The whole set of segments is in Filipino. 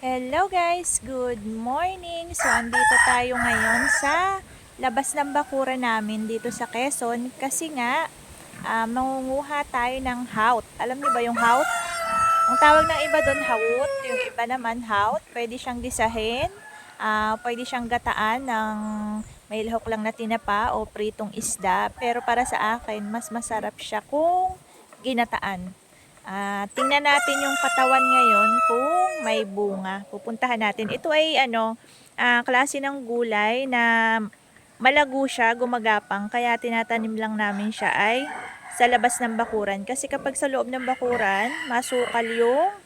Hello guys, good morning. So andito tayo ngayon sa labas ng bakuran namin dito sa Quezon kasi nga mangunguha tayo ng haut. Alam niyo ba yung haut? Ang tawag ng iba doon haut, yung iba naman haut. Pwede siyang gisahin, pwede siyang gataan ng may lahok lang na tinapa o pritong isda. Pero para sa akin, mas masarap siya kung ginataan. Tingnan natin yung katawan ngayon kung may bunga. Pupuntahan natin. Ito ay klase ng gulay na malago siya, gumagapang. Kaya tinatanim lang namin siya ay sa labas ng bakuran. Kasi kapag sa loob ng bakuran, masukal yung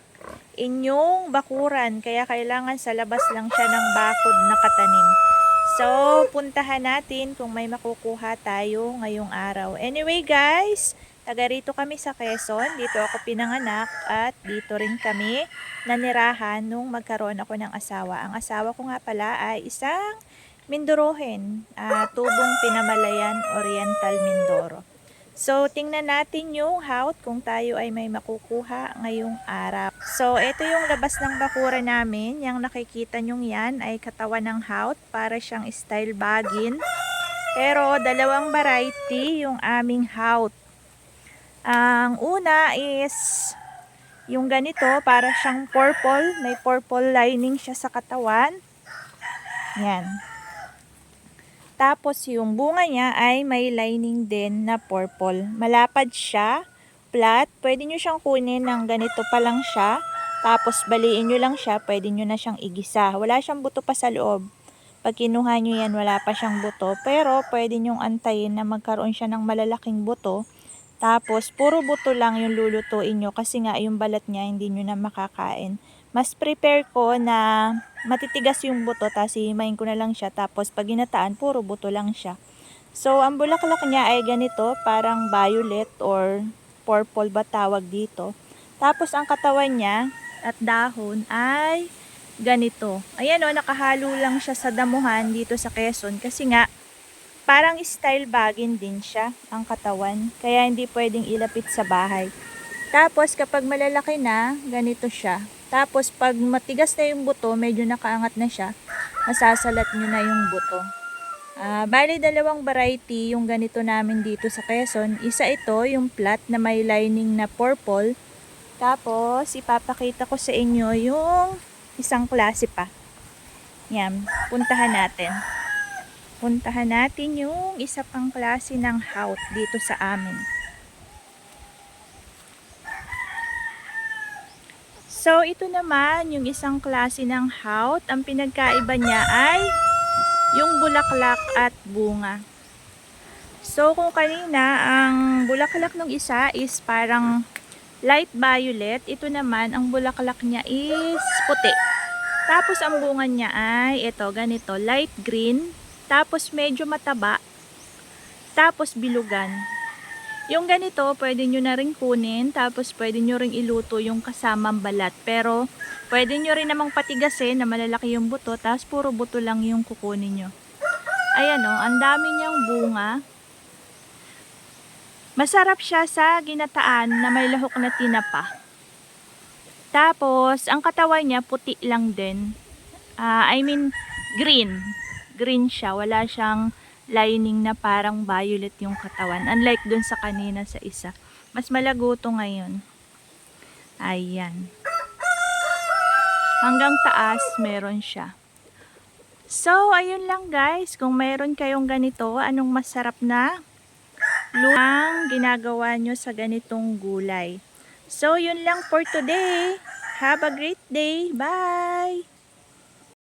inyong bakuran. Kaya kailangan sa labas lang siya ng bakod na katanim. So, puntahan natin kung may makukuha tayo ngayong araw. Anyway guys, taga rito kami sa Quezon. Dito ako pinanganak at dito rin kami nanirahan nung magkaroon ako ng asawa. Ang asawa ko nga pala ay isang Mindorohen, tubong Pinamalayan, Oriental Mindoro. So, tingnan natin yung haut kung tayo ay may makukuha ngayong araw. So, ito yung labas ng bakura namin. Yang nakikita nyong yan ay katawan ng haut para siyang style bagin. Pero, dalawang variety yung aming haut. Ang una is yung ganito, para siyang purple. May purple lining siya sa katawan. Yan. Tapos yung bunga niya ay may lining din na purple. Malapad siya, flat. Pwede nyo siyang kunin ng ganito pa lang siya. Tapos baliin nyo lang siya, pwede nyo na siyang igisa. Wala siyang buto pa sa loob. Pag kinuha nyo yan, wala pa siyang buto. Pero pwede nyong antayin na magkaroon siya ng malalaking buto. Tapos puro buto lang yung lulutuin nyo kasi nga yung balat niya hindi nyo na makakain. Mas prepare ko na matitigas yung buto, tapos hihimayin ko na lang siya, tapos pag ginataan, puro buto lang siya. So, ang bulaklak niya ay ganito, parang violet or purple ba tawag dito. Tapos, ang katawan niya at dahon ay ganito. Ayan o, nakahalo lang siya sa damuhan dito sa Quezon kasi nga, parang style bagin din siya ang katawan, kaya hindi pwedeng ilapit sa bahay. Tapos, kapag malalaki na, ganito siya. Tapos, pag matigas na yung buto, medyo nakaangat na siya, masasalat nyo na yung buto. Bali, dalawang variety yung ganito namin dito sa Quezon. Isa ito, yung flat na may lining na purple. Tapos, ipapakita ko sa inyo yung isang klase pa. Yan, puntahan natin. Puntahan natin yung isa pang klase ng haut dito sa amin. So, ito naman yung isang klase ng haut. Ang pinagkaiba niya ay yung bulaklak at bunga. So, kung kanina, ang bulaklak ng isa is parang light violet. Ito naman, ang bulaklak niya is puti. Tapos, ang bunga niya ay ito, ganito, light green. Tapos, medyo mataba. Tapos, bilugan. Yung ganito, pwede nyo na rin kunin, tapos pwede nyo rin iluto yung kasamang balat. Pero, pwede nyo rin namang patigasin na malalaki yung buto, tapos puro buto lang yung kukunin nyo. Ayan o, ang dami niyang bunga. Masarap siya sa ginataan na may lahok na tinapa. Tapos, ang katawan niya puti lang din. Green. Green siya, wala siyang lining na parang violet yung katawan. Unlike dun sa kanina sa isa. Mas malago to ngayon. Ayan. Hanggang taas meron siya. So, ayun lang guys. Kung meron kayong ganito, anong masarap na lutang ginagawa nyo sa ganitong gulay. So, yun lang for today. Have a great day. Bye!